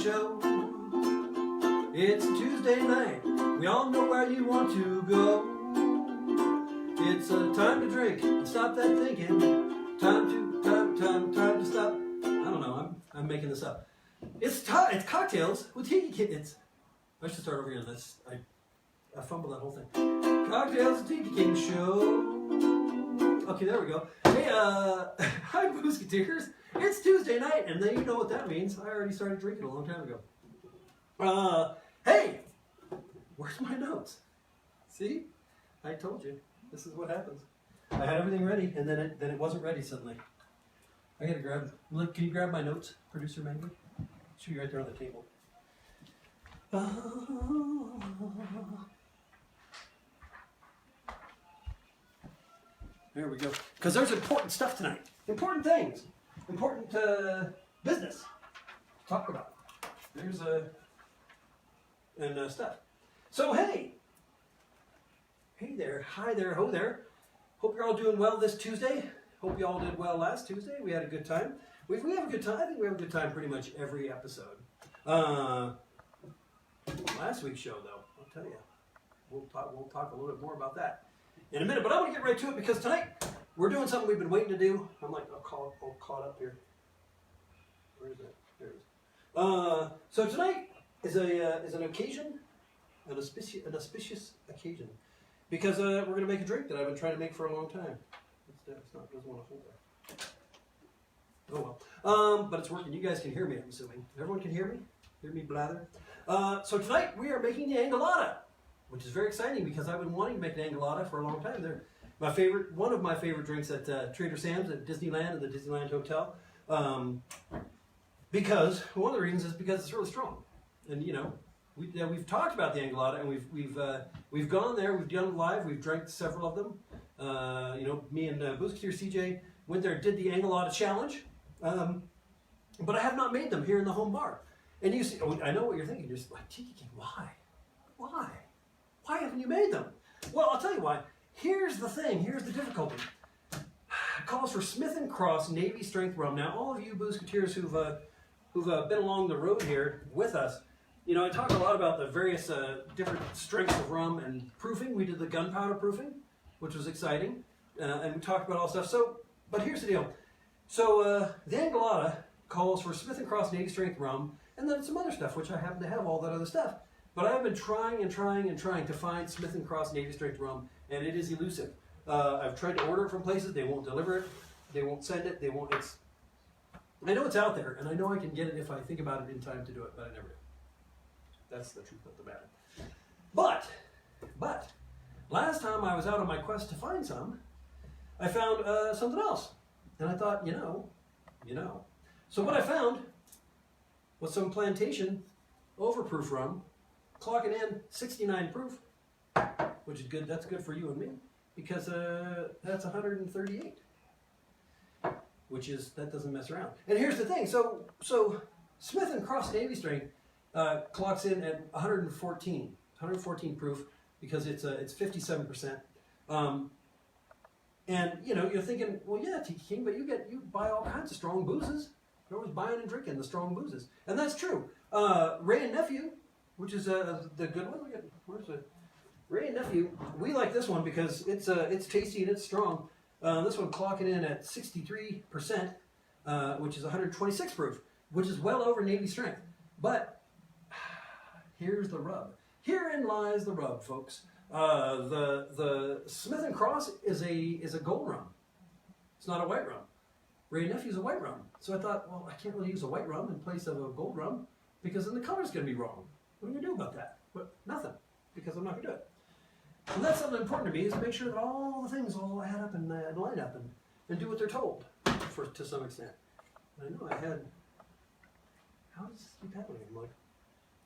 show. It's a Tuesday night, we all know where you want to go. It's a time to drink and stop that thinking. Time to stop. I don't know, I'm making this up. It's Cocktales with Tiki King. I should start over again. I fumbled that whole thing. Cocktales with Tiki King show. Okay, there we go. Hey, hi Boozeketeers. It's Tuesday night, and then you know what that means. I already started drinking a long time ago. Hey, where's my notes? See? I told you. This is what happens. I had everything ready, and then it wasn't ready suddenly. I gotta grab. Look, can you grab my notes, producer Mango? Should be right there on the table. There we go. Because there's important stuff tonight. Important things. Important business to talk about. There's stuff. So hey there, hi there, ho there. Hope you're all doing well this Tuesday. Hope you all did well last Tuesday. We had a good time. We have a good time. I think we have a good time pretty much every episode. Last week's show, though, I'll tell you, we'll talk a little bit more about that in a minute. But I want to get right to it because tonight we're doing something we've been waiting to do. I'm like all caught up here. Where is it? There it is. So tonight is an occasion, an auspicious occasion, because we're going to make a drink that I've been trying to make for a long time. It doesn't want to hold there. Oh well. But it's working. You guys can hear me, I'm assuming. Everyone can hear me? Hear me blather? So tonight we are making the Angolada, which is very exciting because I've been wanting to make an Angolada for a long time. They're one of my favorite drinks at Trader Sam's at Disneyland and the Disneyland Hotel. Because one of the reasons is because it's really strong. And you know, we've talked about the Angolada and we've gone there, we've done live, we've drank several of them. You know, me and Boozeketeer CJ went there, did the Angolada challenge. But I have not made them here in the home bar. And you see, I know what you're thinking. You're just like, Tiki King, why? Why haven't you made them? Well, I'll tell you why. Here's the thing. Here's the difficulty. It calls for Smith & Cross Navy Strength rum. Now, all of you Boozeketeers who've been along the road here with us, you know, I talk a lot about the various different strengths of rum and proofing. We did the gunpowder proofing, which was exciting, and we talked about all stuff. So, but here's the deal. So the Angolada calls for Smith & Cross Navy Strength rum, and then some other stuff, which I happen to have all that other stuff. But I've been trying to find Smith & Cross Navy Strength rum, and it is elusive. I've tried to order it from places. They won't deliver it. They won't send it. They won't. I know it's out there, and I know I can get it if I think about it in time to do it, but I never do. That's the truth of the matter. But last time I was out on my quest to find some, I found something else. And I thought, you know. So what I found was some plantation overproof rum, clocking in 69 proof, which is good. That's good for you and me, because that's 138, that doesn't mess around. And here's the thing. So Smith & Cross Navy Strength clocks in at 114 proof, because it's 57%. And you know, you're thinking, well, yeah, Tiki King, but you buy all kinds of strong boozes. You're always buying and drinking the strong boozes, and that's true. Ray and Nephew, which is the good one. Where's it? Ray and Nephew. We like this one because it's tasty and it's strong. This one clocking in at 63%, which is 126 proof, which is well over Navy strength. But here's the rub. Herein lies the rub, folks. The Smith & Cross is a gold rum. It's not a white rum. Ray and Nephew's a white rum. So I thought, well, I can't really use a white rum in place of a gold rum because then the color's going to be wrong. What are you going to do about that? But nothing, because I'm not going to do it. And that's something important to me, is to make sure that all the things all add up and line up and do what they're told to some extent. And I know I had, how does this keep happening? I'm like,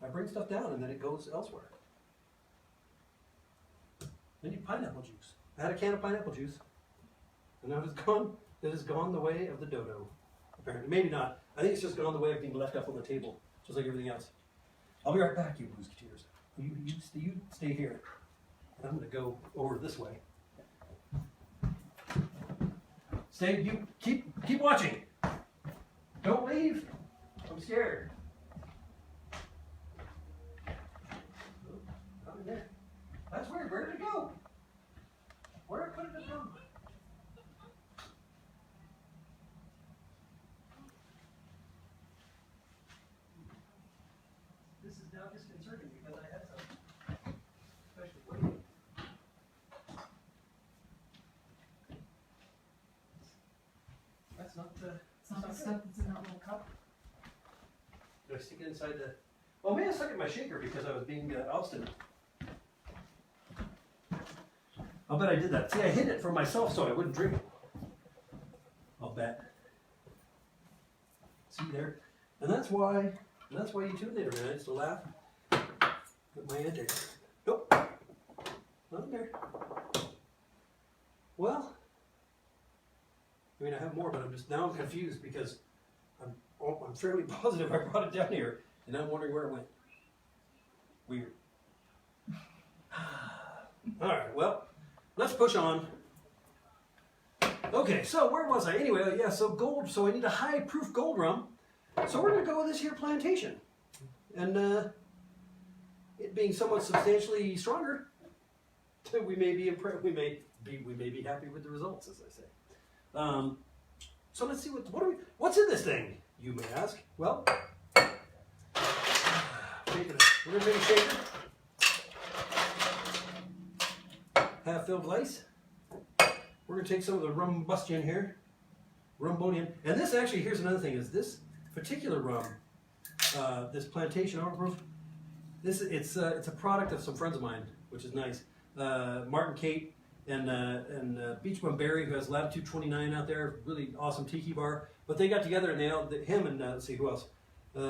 I bring stuff down and then it goes elsewhere. I need pineapple juice. I had a can of pineapple juice, and now it's gone. It has gone the way of the dodo. Apparently, maybe not. I think it's just gone the way of being left up on the table, just like everything else. I'll be right back, you Boozeketeers. You stay here, and I'm going to go over this way. You keep watching. Don't leave. I'm scared. now disconcerting because I had some special waiting. That's not the. It's not the stuff that's in that little cup. Do I stick it inside the? Well, maybe I stuck it in my shaker because I was being obstinate. I'll bet I did that. See, I hid it from myself so I wouldn't drink it. I'll bet. See there? And that's why you tuned in every night, is to laugh at my antics. Nope. Not in there. Well, I mean, I have more, but I'm confused because I'm fairly positive I brought it down here, and I'm wondering where it went. Weird. All right, well, let's push on. Okay, so where was I? Anyway, yeah, so gold. So I need a high-proof gold rum. So we're going to go with this here plantation, and it being somewhat substantially stronger, we may be happy with the results, as I say. So let's see what's in this thing, you may ask. Well, we're going to make a shaker, half filled with ice. We're going to take some of the rumbustion here, rumbonian, and this actually, here's another thing: is this particular rum, this plantation overproof. It's a product of some friends of mine, which is nice. Martin Kate and Beach Bum Berry, who has Latitude 29 out there, really awesome tiki bar. But they got together and him and let's see who else, P.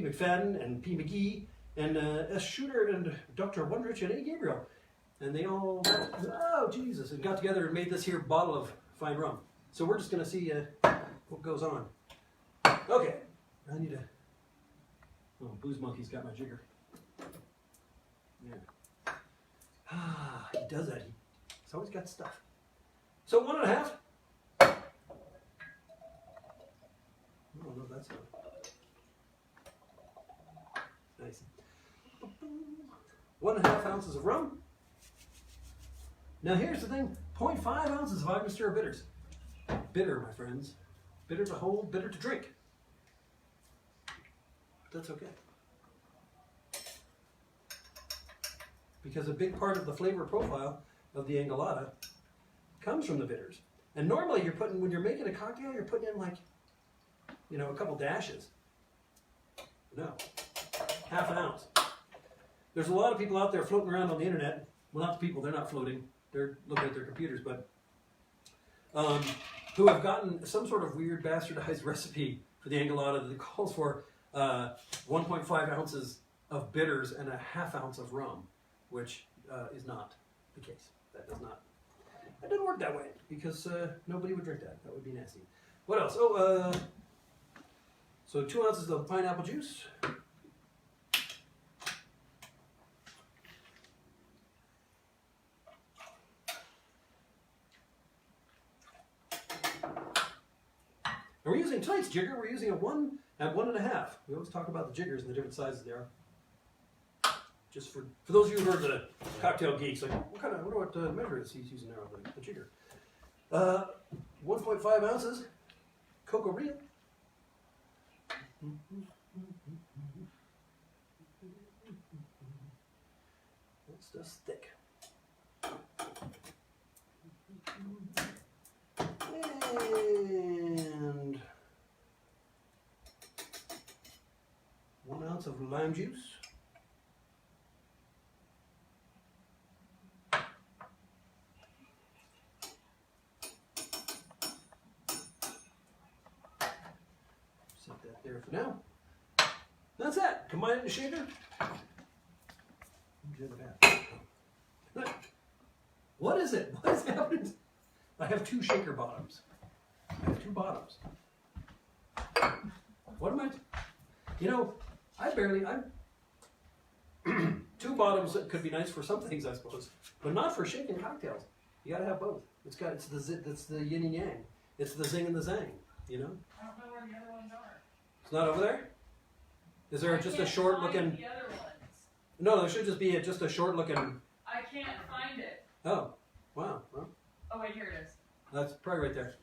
McFadden and P. McGee and S. Shooter and Dr. Wondrich and A. Gabriel, and they all and got together and made this here bottle of fine rum. So we're just gonna see what goes on. Okay, I need a. Oh, Booze Monkey's got my jigger. Yeah. Ah, he does that. He's always got stuff. So 1.5. Oh no, that's not. Nice. 1.5 ounces of rum. Now here's the thing: 0.5 ounces of Angostura bitters. Bitter, my friends. Bitter to hold, bitter to drink. That's okay. Because a big part of the flavor profile of the Angolada comes from the bitters. And normally when you're making a cocktail, you're putting in like, a couple dashes. No, half an ounce. There's a lot of people out there floating around on the internet. Well, not the people, they're not floating. They're looking at their computers, but who have gotten some sort of weird bastardized recipe for the Angolada that calls for 1.5 ounces of bitters and a half ounce of rum, which is not the case. That doesn't work that way because nobody would drink that. That would be nasty. What else? Oh, so 2 ounces of pineapple juice. And we're using tonight's jigger. We're using a 1 and 1.5. We always talk about the jiggers and the different sizes they are. Just for those of you who heard the cocktail geeks, like I wonder what measure is he's using there on the jigger. 1.5 ounces, cocoa real. That's just thick. And 1 ounce of lime juice. Set that there for now. That's it. Combine it in the shaker. What is it? What is happening? I have 2 shaker bottoms. I have 2 bottoms. What am I? I'm 2 bottoms could be nice for some things, I suppose, but not for shaking cocktails. You got to have both. It's the yin and yang. It's the zing and the zang. I don't know where the other ones are. It's not over there. Is there just a short looking? The other ones. No, there should just be just a short looking. I can't find it. Oh, wow. Well, oh wait, here it is. that's probably right there.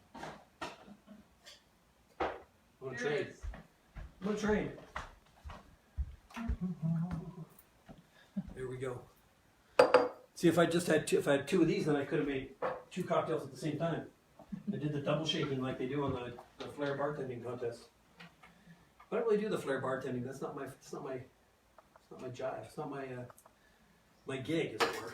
I'm gonna Here trade. it is. I'm gonna trade. go. See, if I just had two, if I had two of these, then I could have made 2 cocktails at the same time. I did the double shaking like they do on the flair bartending contest. But I don't really do the flair bartending. That's not my. It's not my jive. It's not my my gig, as it were.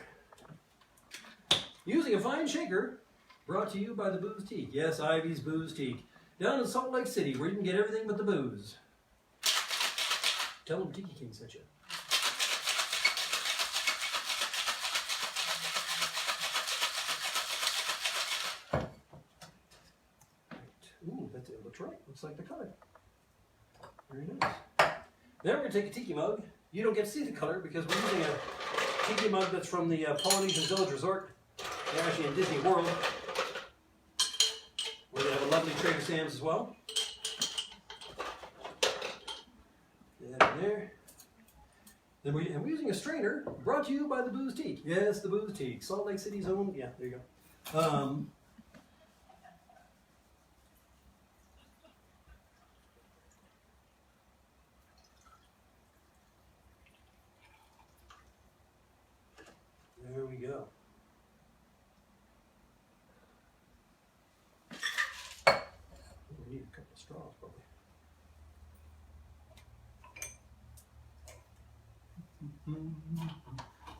Using a fine shaker, brought to you by the Boozeketeer. Yes, Ivy's Boozeketeer. Down in Salt Lake City, where you can get everything but the booze. Tell them Tiki King sent you. Ooh, it looks right. Looks like the color. Very nice. Now we're going to take a tiki mug. You don't get to see the color because we're using a tiki mug that's from the Polynesian Village Resort. They're actually in Disney World, where they have a lovely Trader Sam's as well. That in there. Then we're using a strainer brought to you by the Boozeketeer. Yes, the Boozeketeer. Salt Lake City's own. Yeah, there you go. There we go. We need a couple of straws, probably.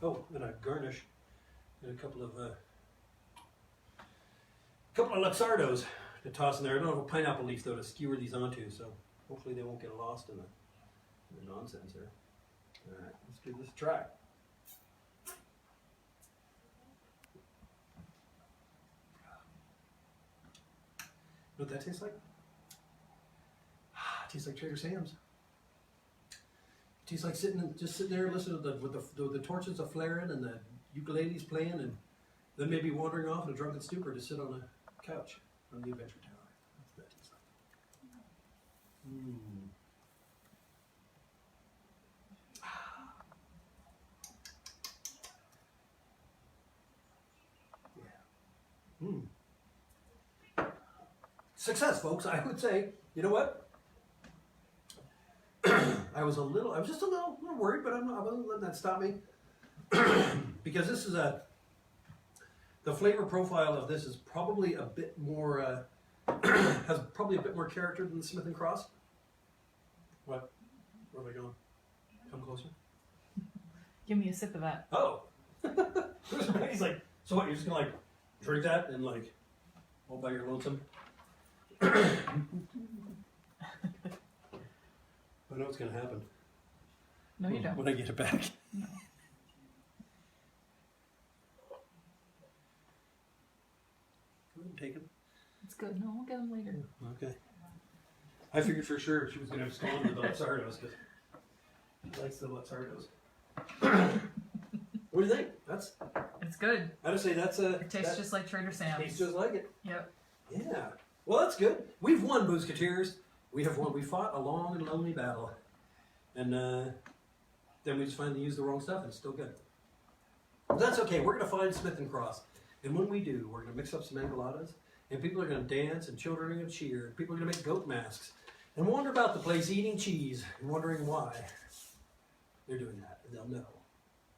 Oh, and a garnish and a couple of Luxardos to toss in there. I don't have a pineapple leaf though to skewer these onto, so hopefully they won't get lost in the nonsense here. All right, let's give this a try. You know what that tastes like? It tastes like Trader Sam's. It tastes like just sitting there listening to with the torches are flaring and the ukulele's playing, and then maybe wandering off in a drunken stupor to sit on a couch on the Adventure Tower. That's what that tastes like. Success, folks. I would say. You know what? I was just a little worried, but I wasn't letting that stop me because this is the flavor profile of this is probably a bit more has probably a bit more character than the Smith and Cross. What? Where am I going? Come closer. Give me a sip of that. Oh, he's like, so what? You're just gonna like drink that and like all by your lonesome? I know what's going to happen. No, you don't. When I get it back. No. Take it. It's good. No, we'll get them later. Okay. I figured for sure she was going to respond to the Luxardos because she likes the Luxardos. What do you think? It's good. I would say that's a. It tastes just like Trader Sam's. Tastes just like it. Yep. Yeah. Well, that's good. We've won, Boozeketeers. We have won. We fought a long and lonely battle, and then we just finally used the wrong stuff, and it's still good. But that's okay. We're going to find Smith and Cross, and when we do, we're going to mix up some Angoladas, and people are going to dance, and children are going to cheer, and people are going to make goat masks, and wander about the place eating cheese and wondering why they're doing that, and they'll know.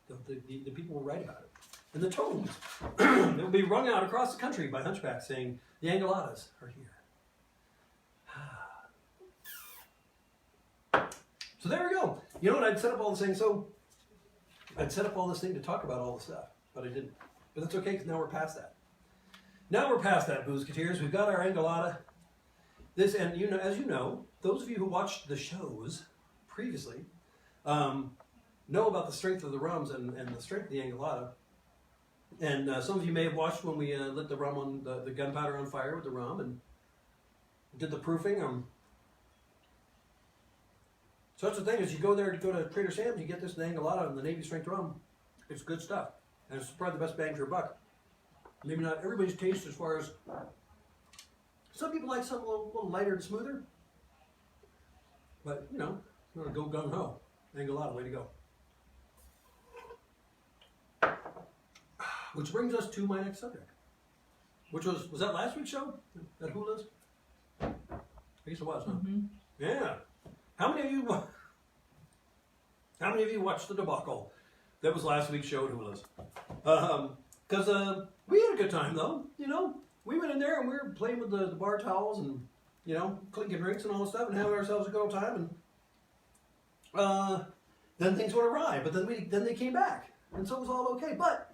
The people will write about it. And the tones that will be rung out across the country by hunchbacks saying, the Angoladas are here. So there we go. You know what? I'd set up all this thing. So I'd set up all this thing to talk about all the stuff, but I didn't. But that's okay because now we're past that. Now we're past that, Boozeketeers. We've got our Angolada. This, and you know, as you know, those of you who watched the shows previously know about the strength of the rums and the strength of the Angolada. And some of you may have watched when we lit the rum on the gunpowder on fire with the rum and did the proofing. So that's the thing is you go there to go to Trader Sam's, you get this Angolada and the Navy strength rum. It's good stuff, and it's probably the best bang for your buck. Maybe not everybody's taste as far as some people like something a little lighter and smoother, but you know, you want to go gung ho. Angolada, way to go. Which brings us to my next subject, which was that last week's show at Hula's? I guess it was, huh? Mm-hmm. Yeah. How many of you watched the debacle That was last week's show at Hula's. Because we had a good time, though. You know, we went in there and we were playing with the bar towels and, you know, clinking drinks and all this stuff and having ourselves a good old time. And then things went awry. But then they came back. And so it was all okay. But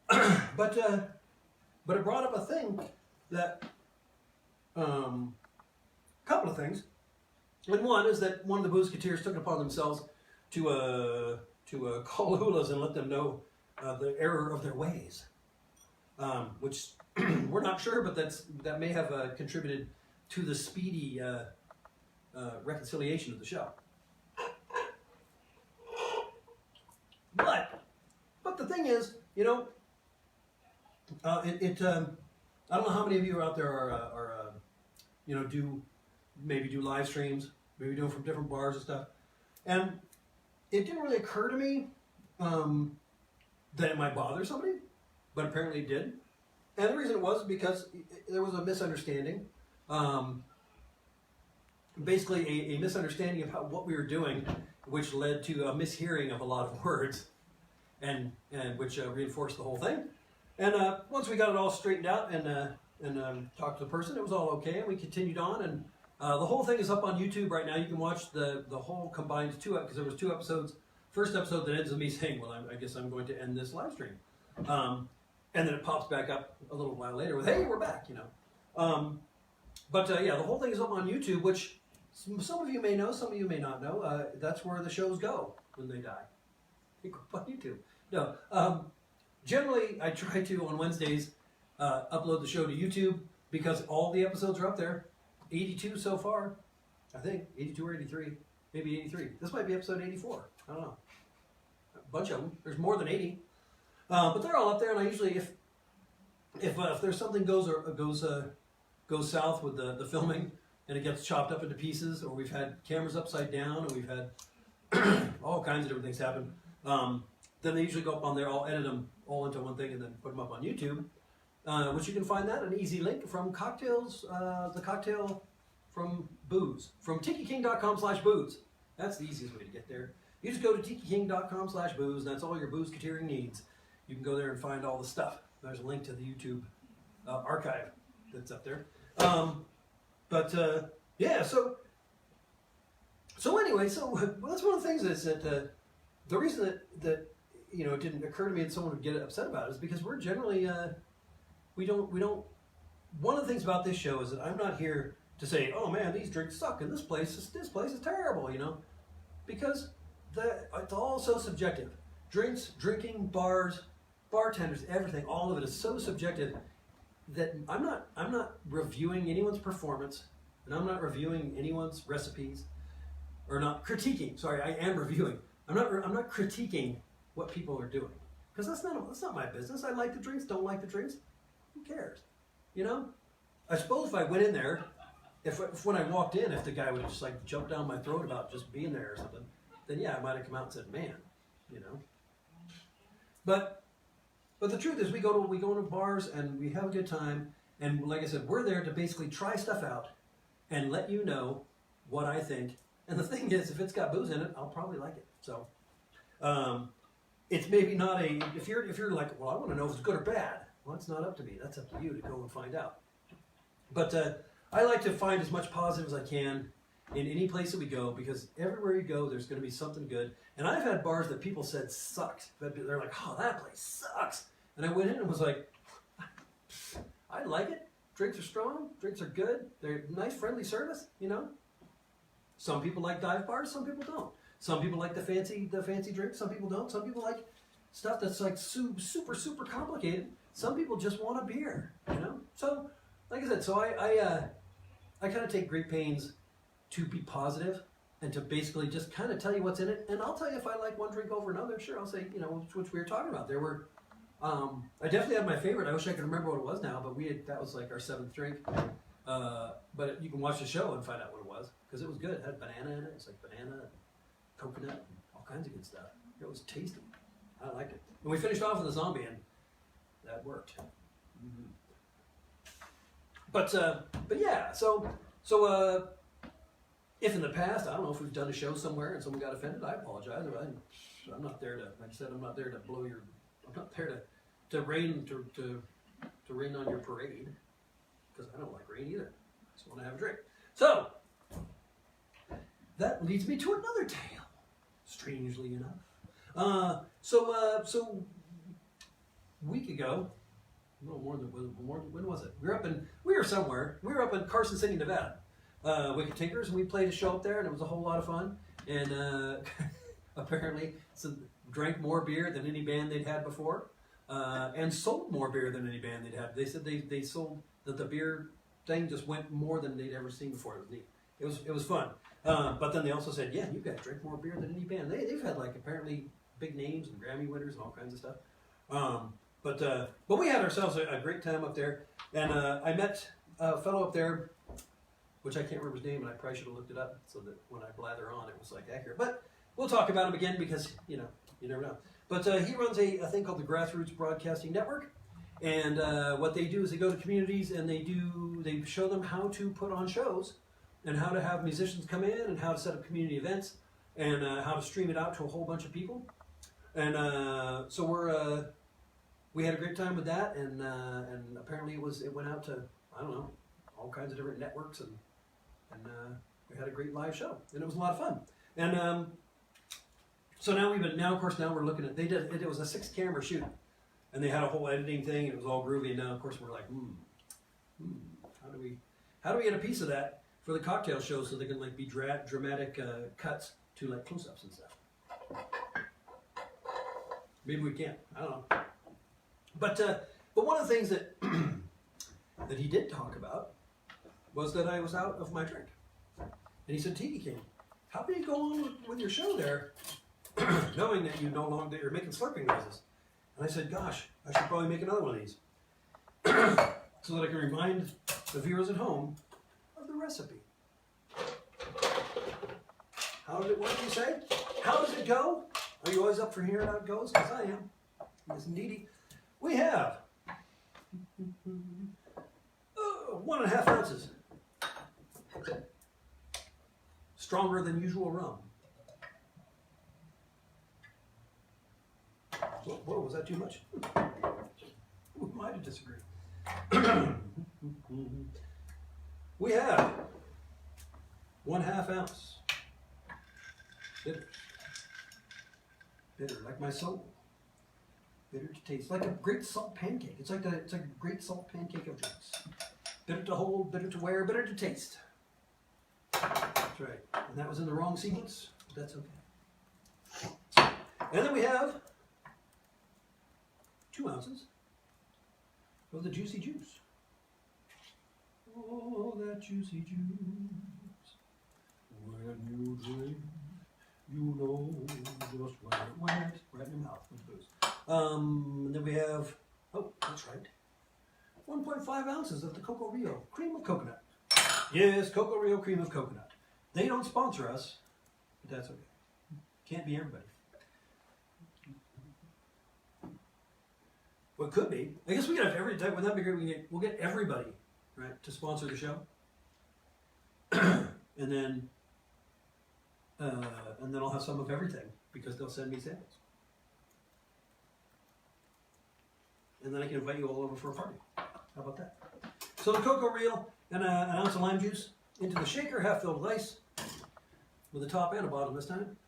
it brought up a thing that, couple of things. And one is that one of the Boozeketeers took it upon themselves to call Hula's and let them know the error of their ways, which we're not sure, but that may have contributed to the speedy reconciliation of the show. But the thing is, you know, I don't know how many of you out there are you know, do live streams, maybe do them from different bars and stuff, and it didn't really occur to me that it might bother somebody, but apparently it did. And the reason it was because there was a misunderstanding. Basically, a misunderstanding of what we were doing, which led to a mishearing of a lot of words, and which reinforced the whole thing. And once we got it all straightened out and talked to the person, it was all okay, and we continued on. And the whole thing is up on YouTube right now. You can watch the whole combined because there was 2 episodes. First episode that ends with me saying, well, I guess I'm going to end this live stream. And then it pops back up a little while later with, hey, we're back, you know. Yeah, the whole thing is up on YouTube, which some of you may know, some of you may not know. That's where the shows go when they die. They go up on YouTube. No, generally, I try to, on Wednesdays, upload the show to YouTube because all the episodes are up there. 82 so far, I think. 82 or 83. Maybe 83. This might be episode 84. I don't know. A bunch of them. There's more than 80. But they're all up there, and I usually, if there's something goes south with the filming, and it gets chopped up into pieces, or we've had cameras upside down, or we've had all kinds of different things happen, then they usually go up on there. I'll edit them all into one thing and then put them up on YouTube, which you can find that an easy link from Cocktales, the cocktail from Booze, from tikiking.com/booze. That's the easiest way to get there. You just go to tikiking.com/booze, and that's all your Boozeketeering needs. You can go there and find all the stuff. There's a link to the YouTube archive that's up there. Yeah, so anyway, so that's one of the things is that the reason that you know it didn't occur to me that someone would get upset about it is because we're generally we don't. One of the things about this show is that I'm not here to say, oh man, these drinks suck and this place is terrible, you know, because it's all so subjective. Drinks, drinking, bars, bartenders, everything, all of it is so subjective that I'm not reviewing anyone's performance, and I'm not reviewing anyone's recipes, or not critiquing. Sorry, I am reviewing. I'm not critiquing what people are doing, because that's not my business. I like the drinks, don't like the drinks. Who cares? You know. I suppose if I went in there, if when I walked in, if the guy would just like jump down my throat about just being there or something, then yeah, I might have come out and said, man, you know. But the truth is, we go to bars and we have a good time, and like I said, we're there to basically try stuff out and let you know what I think. And the thing is, if it's got booze in it, I'll probably like it. So it's maybe not if you're like, well, I want to know if it's good or bad. Well, it's not up to me. That's up to you to go and find out. But I like to find as much positive as I can in any place that we go, because everywhere you go, there's going to be something good. And I've had bars that people said sucked. They're like, oh, that place sucks. And I went in and was like, I like it. Drinks are strong. Drinks are good. They're nice, friendly service, you know. Some people like dive bars. Some people don't. Some people like the fancy drinks. Some people don't. Some people like stuff that's like super, super complicated. Some people just want a beer, you know. So, like I said, so I kind of take great pains to be positive and to basically just kind of tell you what's in it. And I'll tell you if I like one drink over another. Sure, I'll say, you know, which we were talking about. There were, I definitely had my favorite. I wish I could remember what it was now, but that was like our 7th drink. But you can watch the show and find out what it was, because it was good. It had banana in it. It's like banana and coconut and all kinds of good stuff. It was tasty. I liked it. And we finished off with a zombie, and that worked. Mm-hmm. But yeah, so if in the past, I don't know if we've done a show somewhere and someone got offended, I apologize. I'm not there to, like I said, I'm not there to blow your, I'm not there to rain, to rain on your parade. Because I don't like rain either. I just want to have a drink. So, that leads me to another tale, strangely enough. So a week ago, no more than, when was it? We were somewhere. We were up in Carson City, Nevada. Boozeketeers, and we played a show up there, and it was a whole lot of fun. And apparently, drank more beer than any band they'd had before, and sold more beer than any band they'd had. They said they sold that the beer thing just went more than they'd ever seen before. It was neat. It was fun. But then they also said, yeah, you guys drink more beer than any band. They've had like apparently big names and Grammy winners and all kinds of stuff. But we had ourselves a great time up there, and I met a fellow up there, which I can't remember his name, and I probably should have looked it up so that when I blather on, it was like accurate. But we'll talk about him again because you never know. But he runs a thing called the Grassroots Broadcasting Network, and what they do is they go to communities and they show them how to put on shows, and how to have musicians come in, and how to set up community events, and how to stream it out to a whole bunch of people. And so we had a great time with that, and apparently it went out to, I don't know, all kinds of different networks, and we had a great live show, and it was a lot of fun. And so now of course we're looking at, it was a 6-camera shoot, and they had a whole editing thing, and it was all groovy. And now of course we're like, how do we get a piece of that for the cocktail show so they can like be dramatic cuts to like close-ups and stuff. Maybe we can. I don't know. But one of the things that that he did talk about was that I was out of my drink. And he said, Tiki King, how can you go on with your show there knowing that that you're making slurping noises? And I said, gosh, I should probably make another one of these so that I can remind the viewers at home of the recipe. How did it work, you say? How does it go? Are you always up for hearing how it goes? Because I am. Yes, indeedy. We have 1.5 ounces. Stronger than usual rum. Whoa, was that too much? We might have disagreed. We have 1/2 ounce bitters. Bitter, like my soul. Bitter to taste, like a great salt pancake. It's like a great salt pancake of drinks. Bitter to hold, bitter to wear, bitter to taste. That's right. And that was in the wrong sequence, but that's okay. And then we have 2 ounces of the juicy juice. Oh, that juicy juice. When you drink, you know just where it went. Right in your mouth with booze. And then we have, oh, that's right, 1.5 ounces of the Coco Rio cream of coconut. Yes, Coco Rio cream of coconut. They don't sponsor us, but that's okay. Can't be everybody. Well, it could be. I guess we could have every type. Wouldn't that be great? We'll get everybody, right, to sponsor the show. and then I'll have some of everything because they'll send me samples. And then I can invite you all over for a party. How about that? So the Coco Reel and an ounce of lime juice into the shaker, half filled with ice, with a top and a bottom this time.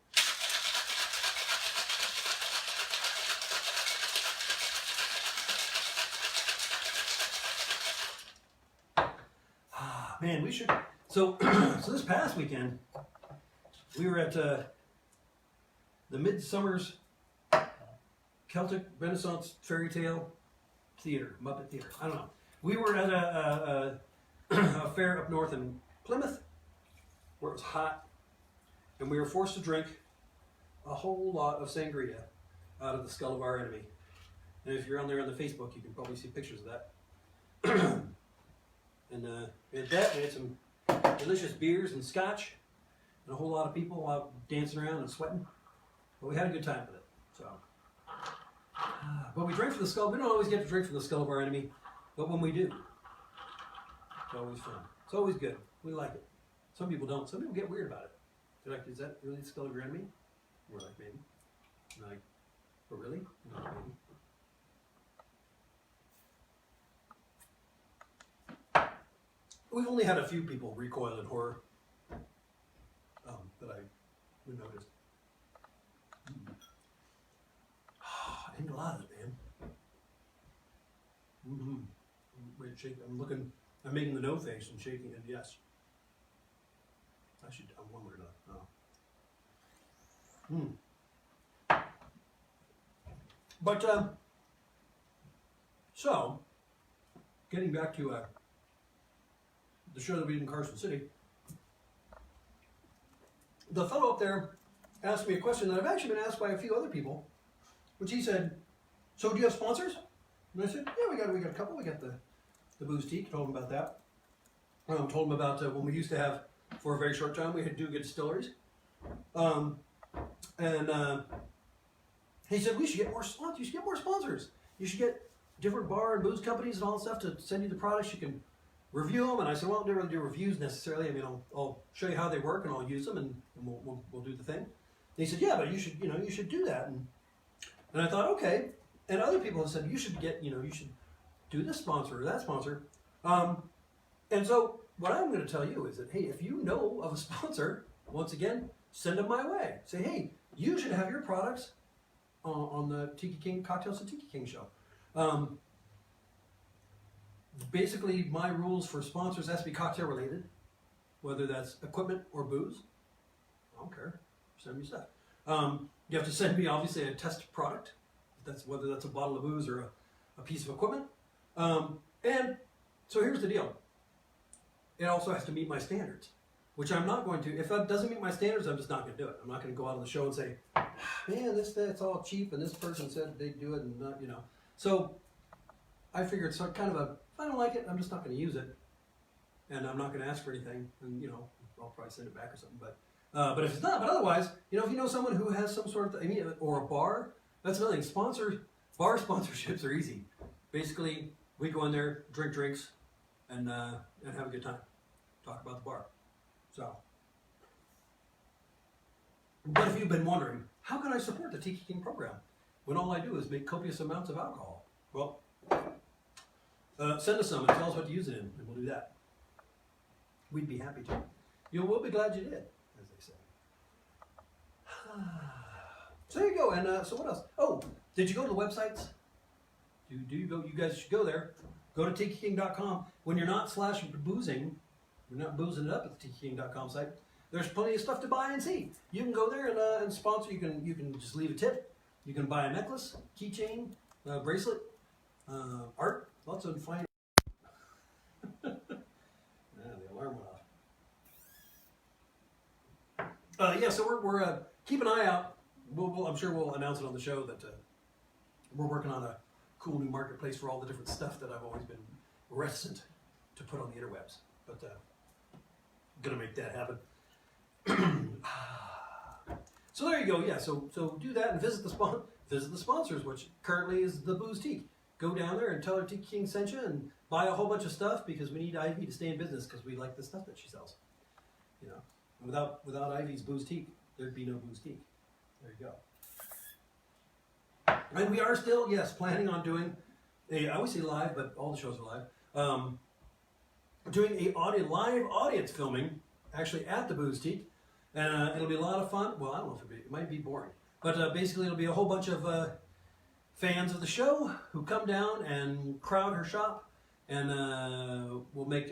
Man, we should. So this past weekend, we were at the Midsummer's Celtic Renaissance Fairy Tale Theater, Muppet Theater. I don't know. We were at a fair up north in Plymouth, where it was hot, and we were forced to drink a whole lot of sangria out of the skull of our enemy. And if you're on there on the Facebook, you can probably see pictures of that. And we had that. We had some delicious beers and scotch, and a whole lot of people out dancing around and sweating. But we had a good time with it. So, but we drank from the skull. We don't always get to drink from the skull of our enemy, but when we do, it's always fun. It's always good. We like it. Some people don't. Some people get weird about it. They're like, "Is that really the skull of your enemy?" We're like, "Maybe." I'm like, oh, really? No, maybe. We've only had a few people recoil in horror that I would notice. Angoladas, man. Mm-hmm. Wait, shake. I'm making the no face and shaking it. Yes. I should. I'm one way or not. Oh. But so getting back to the show that we did in Carson City, the fellow up there asked me a question that I've actually been asked by a few other people, which he said, "So do you have sponsors?" And I said, "Yeah, we got a couple. We got the Boozeketeer." Told him about that. Told him about when we used to have, for a very short time, we had do good distilleries, and he said we should get more sponsors. You should get more sponsors. You should get different bar and booze companies and all that stuff to send you the products. You can review them. And I said, well, I don't really do reviews necessarily. I mean, I'll show you how they work and I'll use them and we'll do the thing. And he said, yeah, but you should do that. And I thought, okay. And other people have said, you should do this sponsor or that sponsor. And so what I'm going to tell you is that, hey, if you know of a sponsor, once again, send them my way. Say, hey, you should have your products on the Tiki King, Cocktales and Tiki King show. Basically, my rules for sponsors has to be cocktail related, whether that's equipment or booze. I don't care. Send me stuff. You have to send me, obviously, a test product. Whether that's a bottle of booze or a piece of equipment. And so here's the deal. It also has to meet my standards, which I'm not going to. If that doesn't meet my standards, I'm just not going to do it. I'm not going to go out on the show and say, man, that's all cheap, and this person said they'd do it, and not, So I figured, so kind of if I don't like it, I'm just not going to use it, and I'm not going to ask for anything, and I'll probably send it back or something. But if it's not, but otherwise, if you know someone who has some sort of, or a bar, that's another thing. Bar sponsorships are easy. Basically, we go in there, drink drinks, and have a good time. Talk about the bar. So, but if you've been wondering, how can I support the Tiki King program when all I do is make copious amounts of alcohol? Well, send us some and tell us what to use it in, and we'll do that. We'd be happy to. We'll be glad you did, as they say. So there you go. And so what else? Oh, did you go to the websites? Do you go? You guys should go there. Go to tikiking.com. When you're not /boozing, you're not boozing it up at the tikiking.com site. There's plenty of stuff to buy and see. You can go there and sponsor. You can just leave a tip. You can buy a necklace, keychain, bracelet, art. Lots of fine. The alarm went off. Yeah, so we're keep an eye out. I'm sure we'll announce it on the show that we're working on a cool new marketplace for all the different stuff that I've always been reticent to put on the interwebs. But gonna make that happen. So there you go. Yeah. So do that and visit the sponsors, which currently is the Boozeketeer. Go down there and tell her Tiki King sent you and buy a whole bunch of stuff because we need Ivy to stay in business because we like the stuff that she sells. Without Ivy's Boozeketeer, there'd be no Boozeketeer. There you go. And we are still, yes, planning on doing I always say live, but all the shows are live. Doing a live audience filming, actually at the Boozeketeer. And it'll be a lot of fun. Well, I don't know if it might be boring. But basically it'll be a whole bunch of fans of the show who come down and crowd her shop. And we'll make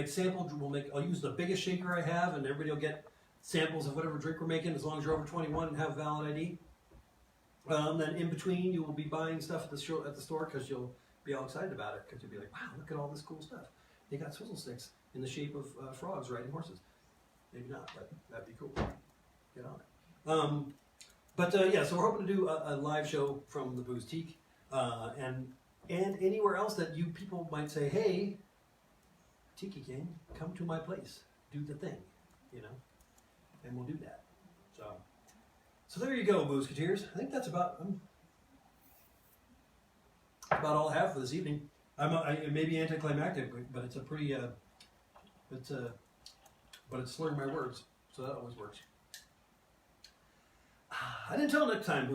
samples. I'll use the biggest shaker I have, and everybody will get samples of whatever drink we're making as long as you're over 21 and have valid ID. Then in between, you will be buying stuff at the store because you'll be all excited about it because you'll be like, wow, look at all this cool stuff. They got swizzle sticks in the shape of frogs riding horses. Maybe not, but that'd be cool. Get on it. Yeah, so we're hoping to do a live show from the Boozeketeer and anywhere else that you people might say, hey, Tiki King, come to my place, do the thing, and we'll do that. So there you go, Boozeketeers. I think that's about all I have for this evening. It may be anticlimactic, but it's a pretty, but it's slurring my words, so that always works. And until next time,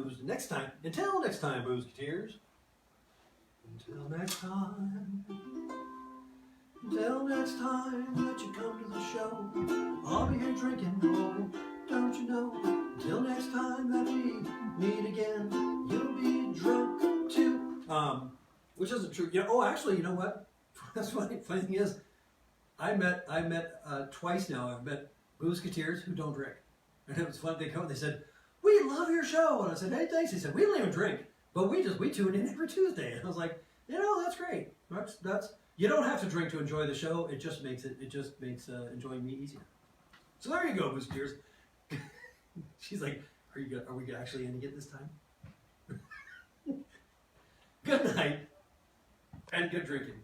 until next time, Boozeketeers. Until next time. Until next time that you come to the show, I'll be here drinking, oh, don't you know? Until next time that we meet again, you'll be drunk too. Which isn't true. You know, oh, actually, you know what? That's funny. Funny thing is, I met twice now. I've met Boozeketeers who don't drink, and it was fun. They come and they said, "We love your show," and I said, "Hey, thanks." He said, "We don't even drink, but we tune in every Tuesday." And I was like, you know, that's great. That's you don't have to drink to enjoy the show. It just makes enjoying me easier. So there you go, Boozeketeers. She's like, are we actually ending it this time? Good night and good drinking.